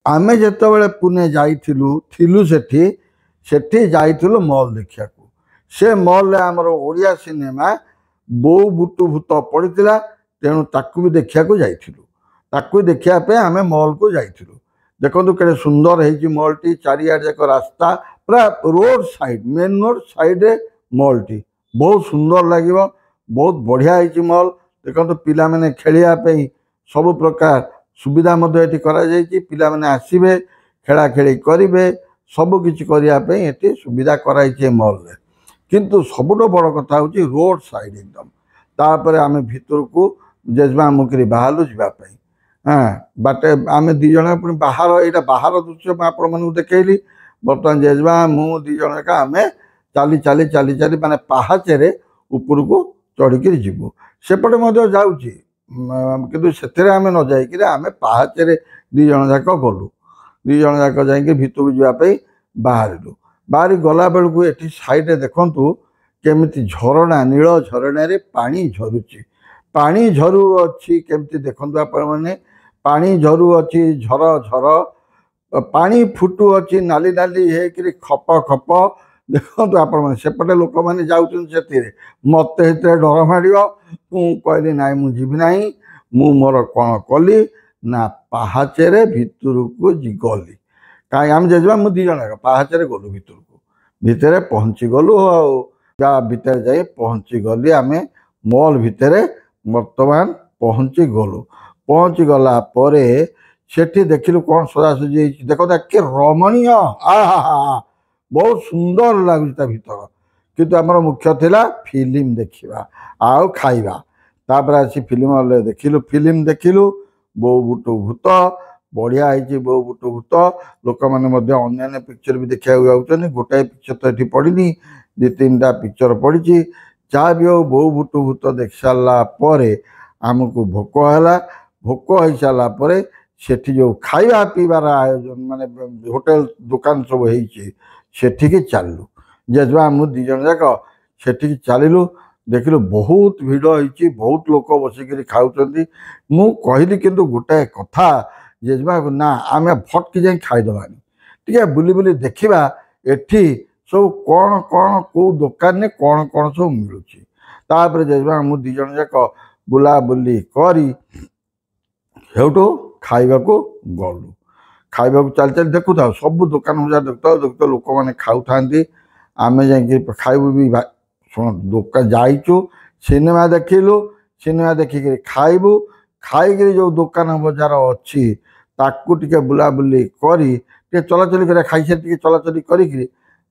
आमे जेतेबेले पुणे जाइथिलु थिलु सेठी जाइथिलु मॉल देखिया को से मॉल रे हमर ओडिया सिनेमा बो बुटु भूत पड़िथिला तेणु ताकू भी देखिया को जाइथिलु ताकू देखिया पे आमे मॉल को जाइथिलु देखंतु केते सुंदर हेची मॉल टी चारियाड जाक रास्ता पूरा road side main road side रे मॉल टी बहुत सुंदर लागिवो बहुत बढ़िया हेची मॉल देखंतु पिला माने खेलिया पे सब प्रकार सुविधा मध्य एटी करा जायछि पिला माने आसीबे खेला खेली करिवे सब किछि करिया पे एटी सुविधा कराइछि मॉल रे किंतु सबुठ बड़ कथा होछि रोड साइड एकदम तापर आमे भितर को जेजमा मुकरी बाहरलु जिबा पे हाँ बाटे आमे दी जण पुनी बाहर एटा बाहर दृश्य म आपण मानु देखैली बर्तमान जेजमा मु दी जण का आमे चाली चाली चाली चाली माने पाहाचे रे ऊपर को चढ़ी के जिवु सेपटे मध्य जाउछि किंतु सेतेरे आमे न जाई कि आमे पाहाचे रे दी जण जाक गलु दी जण जाक जाई के भितर को जिबा पे बाहरलु बाहरी गला बेलू एटी साइड देखु केमिति झरणा नील झरणा रे पानी झरुची पानी झरु अच्छी केमिति देखु आपण माने पानी झरु अच्छी झर झर पानी फुटू अच्छी नाली नाली हे खप खप देखु आपण माने सेपटे लोक माने जाउछन सेतिरे मते हेते डर माडियो मु कहली नाई मु जीवी नाही मु मोर कोन कली ना पाहाचेरे भितर को गली कहीं आम जेजमा मु दी जण पाहाचेरे गलु भितर को भितर पहुँची गलु जा भितर जाई पहुँची गली आमे मॉल भितर वर्तमान पहुँची गलु पहुँची गला परे सेठी देखिलु कौन सजासजी देखो के रमणीय आहा बहुत सुंदर लगुता भीतर किंतु आमर मुख्य थिला फिल्म देखिबा आउ खाइबा तापर आसी फिल्म हॉल फिल्म देखिलु बो बुटु भूत बढ़िया है बो बुटु भूत लोक मैंने अन्य पिक्चर भी देखा जाऊँ गोटाए पिक्चर तो ये पड़नी दी तीन टा पिक्चर पड़ी जहाँ भी हो बो बुटु भूत देख सारा पर आमको भोक है भोक हो सारापर सेठी जो खाଇବା पीबार आयोजन माने होटेल दुकान सब होठी चलू जेजमा मु दी जन जाक सेठी चलू देखिलु बहुत भिड़ होती बहुत लोक बसिक खाऊँ मु कहली किंतु गोटाए कथा जेजमा ना आम फटकी जाए खाईदबानी टे बुली बुली देखा एठी सब कौन कौन कौ दुकान कौन कौन सब मिलूँ जेजमा मु दी जन जाक बुला बुली करी हेटू खाइबा को गलु खाइबा को चल चल देखु था सब दुकान बजार देखता लोक मैंने खाऊ था आम जा खाइबू भी शुण दुकान जाइचु सिनेमा देखिलु सिनेमा देखिक खाइबू खाई जो दुकान बजार अच्छी ताकू टिके बुला बुली करी टे चलाचली कर खाई टे चलाचली करी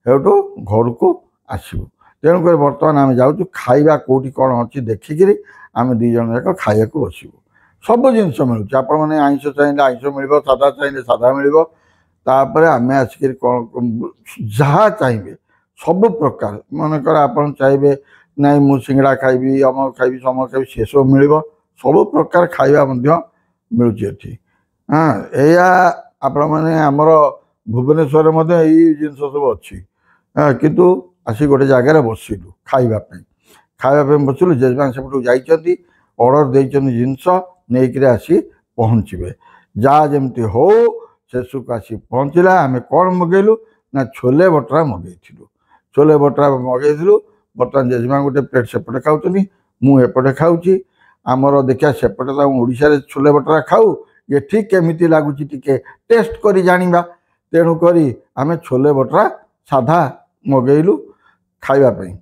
हेटू घर को आसबू तेणुक बर्तमान आम जाऊँ खाइबा कौटी कौन अच्छी देखिकी आम दी जन जाक खाइबा को बसबू सब जिनस मिलूँ आपण मैंने आइंष चाहिए आइंष मिल सादा चाहिए सादा मिलपर आम आसिक कौन जहाँ चाहिए सब प्रकार मनकर आप चाहिए ना मु सिंगड़ा खाइबी अमर खाइबी समर खाइबी से सब मिल सब प्रकार खाइबा मिलूँ ये हाँ या आपण मैंने आमर भुवनेश्वर जिनस सब अच्छी हाँ किंतु आसी गोटे जगार बसिलु खाइबा बसिलु जेजमान सेपटू जाइछंती ऑर्डर देइछंती जिनस नहीं आसी पहुँचे जहाँ जमती हो शेषक आसी पहुँचला आम कौन मगेलु ना छोले भटरा मगेलु छोले भटरा मगेलु बर्तमान जेजमा गोटे प्लेट सेपटे खाऊँ मुझे खाऊँ आमर देखा सेपटे तो ओडिशा छोले भटरा खाऊ ये ठीक केमिति लगुच टे टेस्ट करी जानिबा तेणुक आम छोले भटरा साधा मगेलु खाइबापी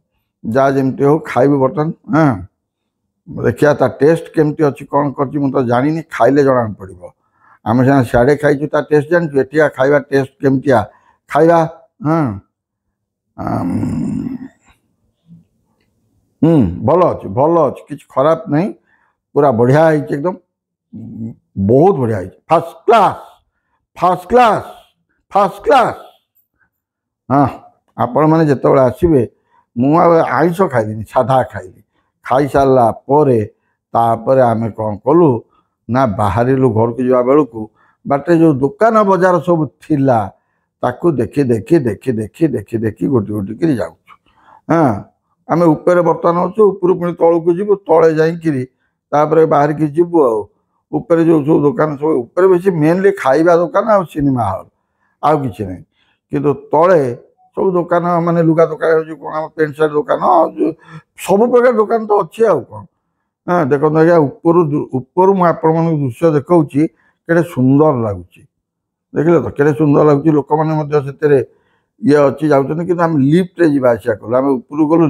जहाँ जमती हो खाइबू बर्तमान हाँ देखिया ता टेस्ट केमती अच्छी कौन कर तो जानी खाइले जना पड़ो आम सीना सियाड़े खाई ता टेस्ट जानू एटिया खाइबा टेस्ट केमतिया खाइबा हाँ भल अच्छी किसी खराब नहीं पूरा बढ़िया है एकदम बहुत बढ़िया है first class first class first class हाँ आपण मैंने जिते आसबे मुझे आइंष खाइली साधा खाइली खाई सारा पर आम कौन कलु ना बाहरिलु घर को जावा बेलू बाटे जो दुकान बजार सब थिला ताकू देखी देखी देखी देखी देखी देखी गोटी गोटी कर जाऊँ हाँ आम ऊपर बर्तमान अच्छु ऊपर पुणी तौक जीवु तले जाकि बाहर की जीवु ଉପରେ ଯେଉଁ ସବୁ ଦୋକାନ ସବୁ ଉପରେ ବେଶୀ ମେନଲି ଖାଇବା ଦୋକାନ ଆଉ ସିନେମା ହଲ୍, ଆଉ କିଛି ନାହିଁ। କିନ୍ତୁ ତଳେ ସବୁ ଦୋକାନ ମାନେ ଲୁଗା ଦୋକାନ ହେଉଛି, କ'ଣ ଆମ ପ୍ୟାଣ୍ଟ ସାର୍ଟ ଦୋକାନ, ସବୁ ପ୍ରକାର ଦୋକାନ ତ ଅଛି ଆଉ କ'ଣ। ହଁ ଦେଖନ୍ତୁ ଆଜ୍ଞା, ଉପରୁ ମୁଁ ଆପଣମାନଙ୍କୁ ଦୃଶ୍ୟ ଦେଖାଉଛି, କେଡ଼େ ସୁନ୍ଦର ଲାଗୁଛି। ଦେଖିଲେ ତ କେଡ଼େ ସୁନ୍ଦର ଲାଗୁଛି। ଲୋକମାନେ ମଧ୍ୟ ସେଥିରେ ଇଏ ଅଛି ଯାଉଛନ୍ତି, କିନ୍ତୁ ଆମେ ଲିଫ୍ଟରେ ଯିବା ଆସିବା କଲୁ। ଆମେ ଉପରକୁ ଗଲୁ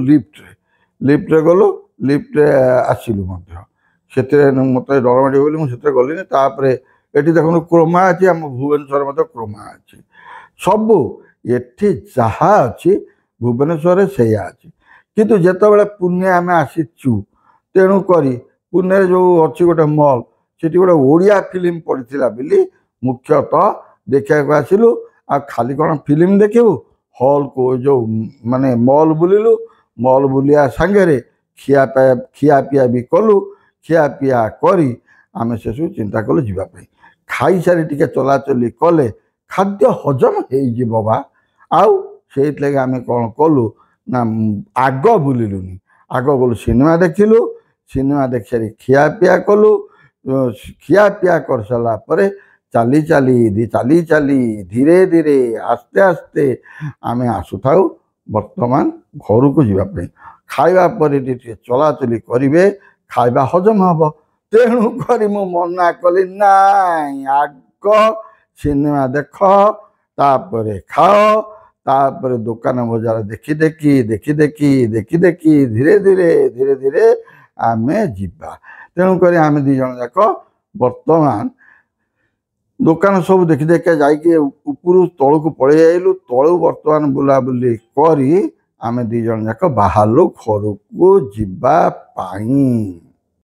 ଲିଫ୍ଟରେ ଗଲୁ, ଲିଫ୍ଟରେ ଆସିଲୁ ମଧ୍ୟ। ସେଥିରେ ମୋତେ ଡର ମାଡ଼ିବ ବୋଲି ମୁଁ ସେଥିରେ ଗଲିନି। ତାପରେ ଏଠି ଦେଖନ୍ତୁ କ୍ରୋମା ଅଛି, ଆମ ଭୁବନେଶ୍ୱରରେ ମଧ୍ୟ କ୍ରୋମା ଅଛି। ସବୁ ଏଠି ଯାହା ଅଛି ଭୁବନେଶ୍ୱରରେ ସେଇଆ ଅଛି। କିନ୍ତୁ ଯେତେବେଳେ ପୁନେ ଆମେ ଆସିଛୁ, ତେଣୁ କରି ପୁନେରେ ଯେଉଁ ଅଛି ଗୋଟେ ମଲ୍, ସେଠି ଗୋଟେ ଓଡ଼ିଆ ଫିଲ୍ମ ପଡ଼ିଥିଲା ବୋଲି ମୁଖ୍ୟତଃ ଦେଖିବାକୁ ଆସିଲୁ। ଆଉ ଖାଲି କ'ଣ ଫିଲ୍ମ ଦେଖିବୁ, ହଲ୍କୁ ଯେଉଁ ମାନେ ମଲ୍ ବୁଲିଲୁ। ମଲ୍ ବୁଲିବା ସାଙ୍ଗରେ ଖିଆପିଆ ବି କଲୁ। ଖିଆପିଆ କରି ଆମେ ସେସବୁ ଚିନ୍ତା କଲୁ ଯିବା ପାଇଁ। ଖାଇସାରି ଟିକେ ଚଲାଚଲି କଲେ ଖାଦ୍ୟ ହଜମ ହେଇଯିବ ବା। ଆଉ ସେଇଥିଲାଗି ଆମେ କ'ଣ କଲୁ ନା, ଆଗ ବୁଲିଲୁନି, ଆଗ ଗଲୁ ସିନେମା ଦେଖିଲୁ। ସିନେମା ଦେଖିସାରି ଖିଆପିଆ କଲୁ। ଖିଆପିଆ କରିସାରିଲା ପରେ ଚାଲି ଧୀରେ ଧୀରେ ଆସ୍ତେ ଆସ୍ତେ ଆମେ ଆସୁଥାଉ ବର୍ତ୍ତମାନ ଘରକୁ ଯିବା ପାଇଁ। ଖାଇବା ପରେ ଟିକେ ଚଲାଚଲି କରିବେ, ଖାଇବା ହଜମ ହେବ। ତେଣୁ କରି ମୁଁ ମନା କଲି, ନାଇଁ ଆଗ ସିନେମା ଦେଖ, ତାପରେ ଖାଅ, ତାପରେ ଦୋକାନ ବଜାର ଦେଖି ଦେଖି ଧୀରେ ଧୀରେ ଆମେ ଯିବା। ତେଣୁକରି ଆମେ ଦୁଇ ଜଣ ଯାକ ବର୍ତ୍ତମାନ ଦୋକାନ ସବୁ ଦେଖି ଯାଇକି ଉପରୁ ତଳକୁ ପଳେଇ ଆଇଲୁ। ତଳୁ ବର୍ତ୍ତମାନ ବୁଲାବୁଲି କରି ଆମେ ଦୁଇ ଜଣ ଯାକ ବାହାରିଲୁ ଘରକୁ ଯିବା ପାଇଁ।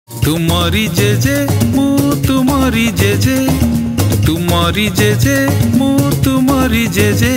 ତୁମରି ଜେଜେ ମୁଁ ତୁମରି ଜେଜେ, ତୁମରି ଜେଜେ ମୁଁ ତୁମରି ଜେଜେ।